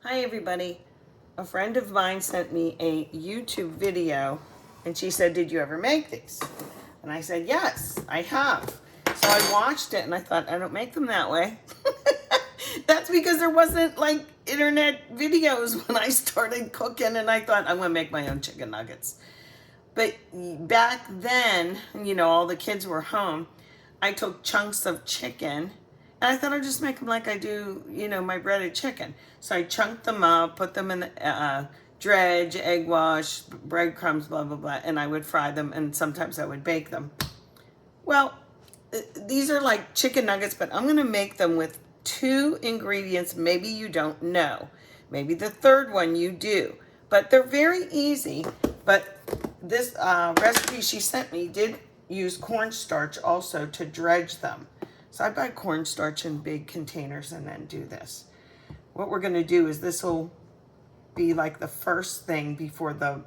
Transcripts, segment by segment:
Hi everybody. A friend of mine sent me a YouTube video and she said, "Did you ever make these?" And I said, "Yes, I have." So I watched it and I thought, I don't make them that way. That's because there wasn't like internet videos when I started cooking, and I thought I'm gonna make my own chicken nuggets. But back then, all the kids were home. I took chunks of chicken and I thought I'd just make them like I do, my breaded chicken. So I chunked them up, put them in the dredge, egg wash, breadcrumbs, blah, blah, blah, and I would fry them, and sometimes I would bake them. Well, these are like chicken nuggets, but I'm going to make them with two ingredients maybe you don't know. Maybe the third one you do. But they're very easy. But this recipe she sent me did use cornstarch also to dredge them. So I buy cornstarch in big containers and then do this. What we're going to do is this will be like the first thing before to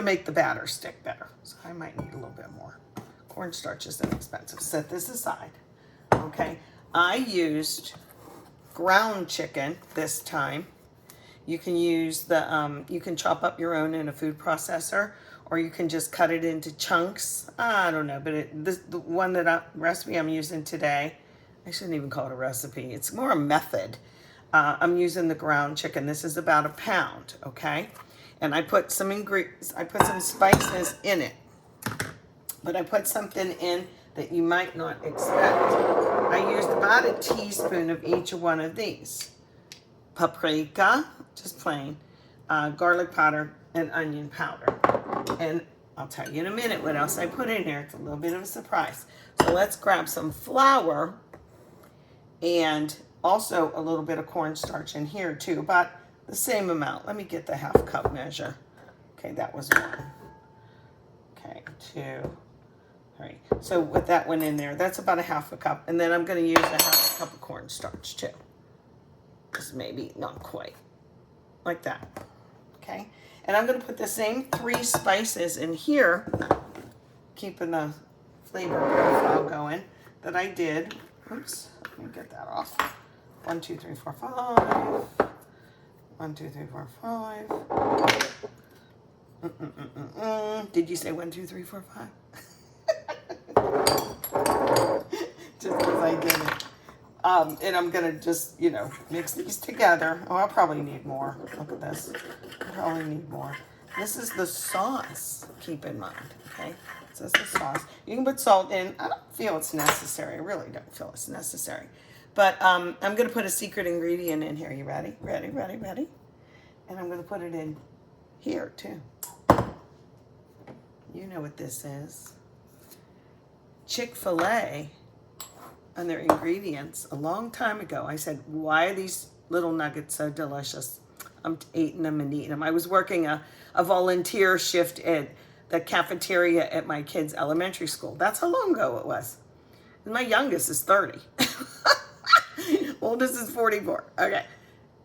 make the batter stick better. So I might need a little bit more. Cornstarch is inexpensive. Set this aside. Okay. I used ground chicken this time. You can use you can chop up your own in a food processor, or you can just cut it into chunks. I don't know, but the recipe I'm using today, I shouldn't even call it a recipe. It's more a method. I'm using the ground chicken. This is about 1 pound, okay? And I put some ingredients, I put some spices in it. But I put something in that you might not expect. I used about a teaspoon of each one of these. Paprika, just plain, garlic powder, and onion powder. And I'll tell you in a minute what else I put in here. It's a little bit of a surprise. So let's grab some flour and also a little bit of cornstarch in here too, about the same amount. Let me get the 1/2 cup measure. Okay, that was 1. Okay, 2, 3. So with that one in there, that's about a 1/2 cup. And then I'm going to use a 1/2 cup of cornstarch too. Just maybe not quite. Like that. Okay? And I'm going to put the same 3 spices in here, keeping the flavor profile going, that I did. Oops, let me get that off. 1, 2, 3, 4, 5. 1, 2, 3, 4, 5. Did you say 1, 2, 3, 4, 5? Just because I did it. And I'm going to just, mix these together. Oh, I'll probably need more. Look at this. I'll probably need more. This is the sauce, keep in mind, okay? This is the sauce. You can put salt in. I don't feel it's necessary. I really don't feel it's necessary. But I'm going to put a secret ingredient in here. You ready? Ready, ready, ready? And I'm going to put it in here, too. You know what this is. Chick-fil-A, and their ingredients, a long time ago, I said, why are these little nuggets so delicious? I'm eating them and eating them. I was working a volunteer shift at the cafeteria at my kids' elementary school. That's how long ago it was. And my youngest is 30. Oldest is 44. Okay.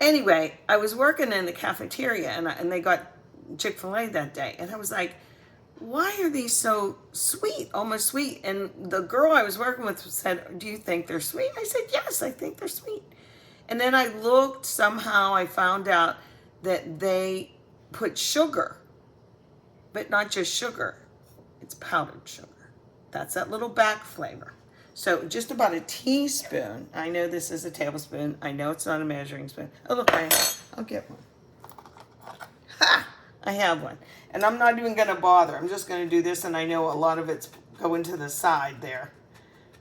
Anyway, I was working in the cafeteria, and they got Chick-fil-A that day. And I was like, why are these so sweet, almost sweet? And the girl I was working with said, do you think they're sweet? I said, yes, I think they're sweet. And then I looked, somehow I found out that they put sugar, but not just sugar, it's powdered sugar. That's that little back flavor. So just about a teaspoon. I know this is a tablespoon. I know it's not a measuring spoon. Oh, look, I'll get one. Ha! I have one. And I'm not even going to bother. I'm just going to do this, and I know a lot of it's going to the side there.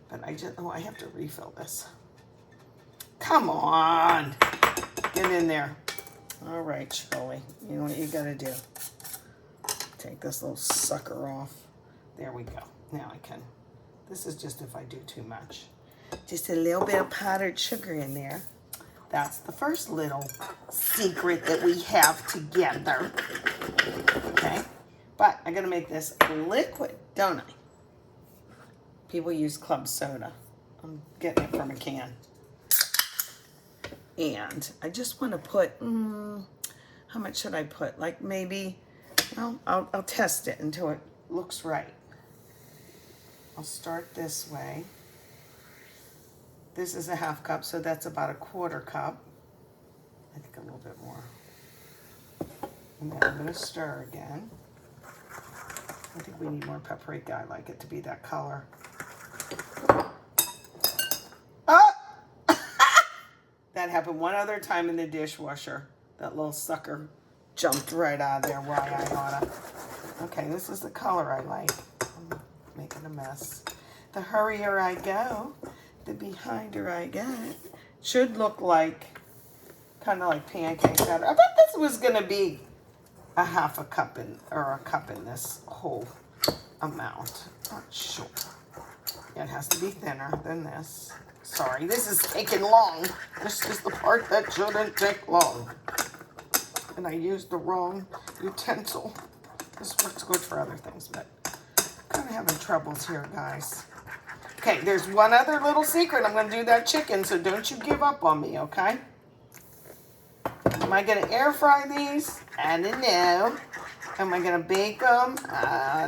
But I have to refill this. Come on. Get in there. All right, Shirley. You know what you got to do. Take this little sucker off. There we go. Now I can. This is just if I do too much. Just a little bit of powdered sugar in there. That's the first little secret that we have together. Okay? But I gotta make this liquid, don't I? People use club soda. I'm getting it from a can. And I just want to put, how much should I put? Like maybe, well, I'll test it until it looks right. I'll start this way. This is a 1/2 cup, so that's about a 1/4 cup. I think a little bit more. And then I'm going to stir again. I think we need more paprika. I like it to be that color. Oh! That happened one other time in the dishwasher. That little sucker jumped right out of there. Why I oughta. Okay, this is the color I like. I'm making a mess. The hurrier I go, the behinder I get. Should look like, kind of like pancake batter. I bet this was going to be a 1/2 cup or a cup in this whole amount. Not sure. It has to be thinner than this. Sorry, this is taking long. This is the part that shouldn't take long. And I used the wrong utensil. This works good for other things, but I'm kind of having troubles here, guys. Okay, there's one other little secret. I'm going to do that chicken, so don't you give up on me, okay? Am I going to air fry these? I don't know. Am I going to bake them?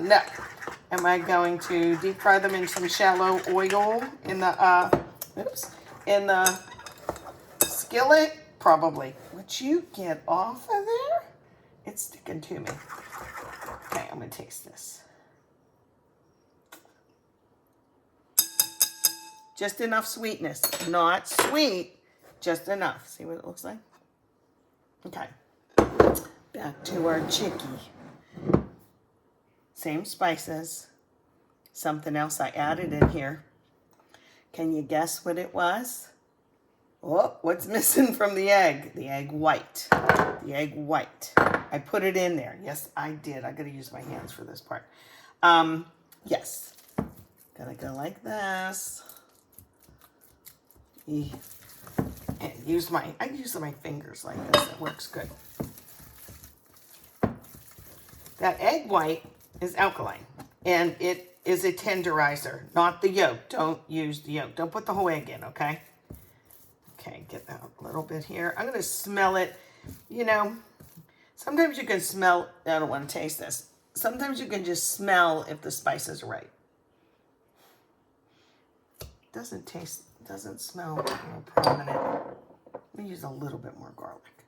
No. Am I going to deep fry them in some shallow oil in the, in the skillet? Probably. Would you get off of there? It's sticking to me. Okay, I'm going to taste this. Just enough sweetness. Not sweet, just enough. See what it looks like? Okay. Back to our chickie. Same spices. Something else I added in here. Can you guess what it was? Oh, what's missing from the egg? The egg white. The egg white. I put it in there. Yes, I did. I gotta use my hands for this part. Yes. Gotta go like this. And I use my fingers like this. It works good. That egg white is alkaline, and it is a tenderizer, not the yolk. Don't use the yolk. Don't put the whole egg in, okay? Okay, get that a little bit here. I'm going to smell it. You know, sometimes you can smell, I don't want to taste this. Sometimes you can just smell if the spices are right. Doesn't smell real prominent. Let me use a little bit more garlic.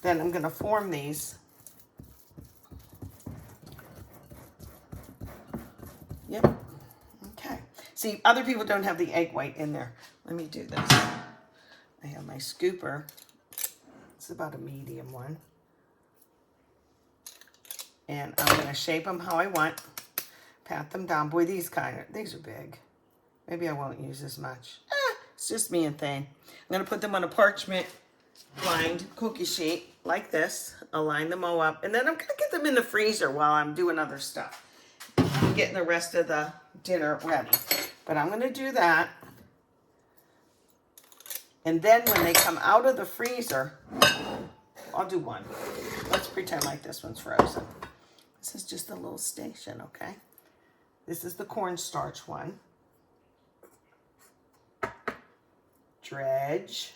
Then I'm going to form these. Yep. Okay. See, other people don't have the egg white in there. Let me do this. I have my scooper. It's about a medium one. And I'm going to shape them how I want. Pat them down. Boy, these are big. Maybe I won't use as much. It's just me and Thane. I'm going to put them on a parchment lined cookie sheet like this. I'll line them all up. And then I'm going to get them in the freezer while I'm doing other stuff. I'm getting the rest of the dinner ready. But I'm going to do that. And then when they come out of the freezer, I'll do one. Let's pretend like this one's frozen. This is just a little station, okay? This is the cornstarch one. Dredge.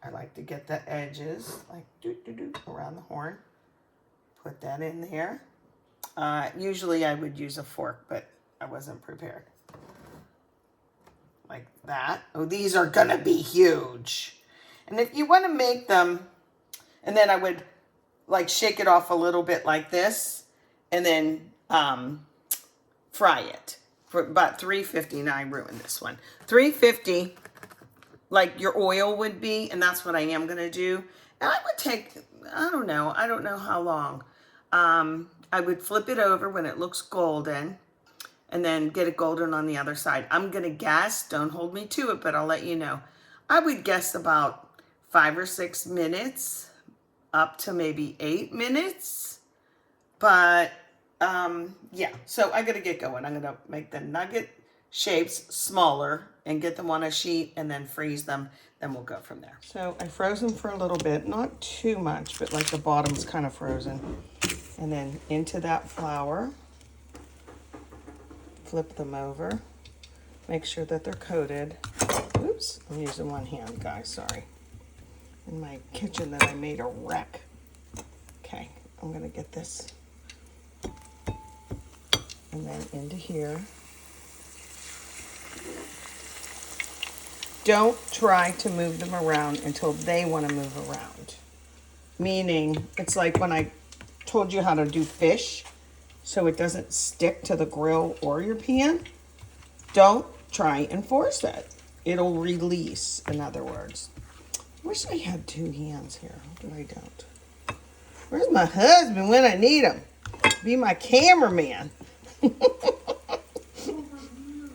I like to get the edges, like around the horn. Put that in there. Usually I would use a fork, but I wasn't prepared. Like that. Oh, these are gonna be huge. And if you want to make them, and then I would like shake it off a little bit like this, and then fry it for about 350. Now I ruined this one. 350, like your oil would be, and that's what I am gonna do. And I would take, I don't know how long. I would flip it over when it looks golden, and then get it golden on the other side. I'm gonna guess, don't hold me to it, but I'll let you know. I would guess about 5 or 6 minutes, up to maybe 8 minutes. But yeah, so I gotta get going. I'm gonna make the nugget shapes smaller and get them on a sheet and then freeze them. Then we'll go from there. So I froze them for a little bit, not too much, but like the bottom's kind of frozen. And then into that flour, flip them over, make sure that they're coated. Oops, I'm using one hand, guys, sorry. In my kitchen that I made a wreck. Okay, I'm gonna get this. And then into here. don't try to move them around until they want to move around. Meaning, it's like when I told you how to do fish so it doesn't stick to the grill or your pan. Don't try and force it. It'll release, in other words. I wish I had two hands here, but I don't. Where's my husband when I need him? Be my cameraman.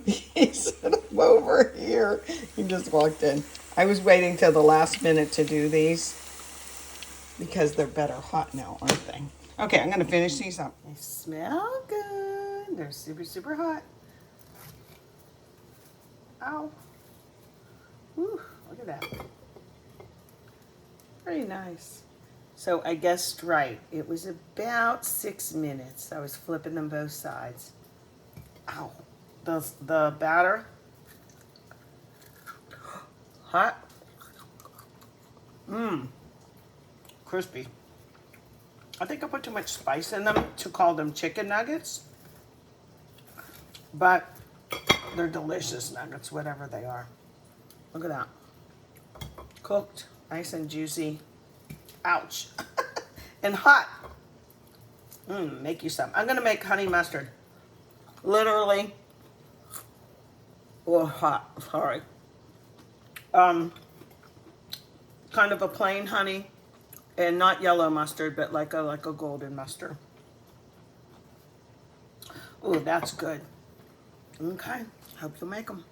He said, I'm over here. He just walked in. I was waiting till the last minute to do these because they're better hot now, aren't they? Okay, I'm going to finish these up. They smell good. They're super, super hot. Ow. Whew, look at that. Very nice. So I guessed right. It was about 6 minutes. I was flipping them both sides. Ow. The batter. Hot. Mmm. Crispy. I think I put too much spice in them to call them chicken nuggets. But they're delicious nuggets, whatever they are. Look at that. Cooked, nice and juicy. Ouch. And hot. Make you some. I'm going to make honey mustard. Literally. Oh, hot. Sorry. Kind of a plain honey. And not yellow mustard, but like a golden mustard. Ooh, that's good. Okay. Hope you'll make them.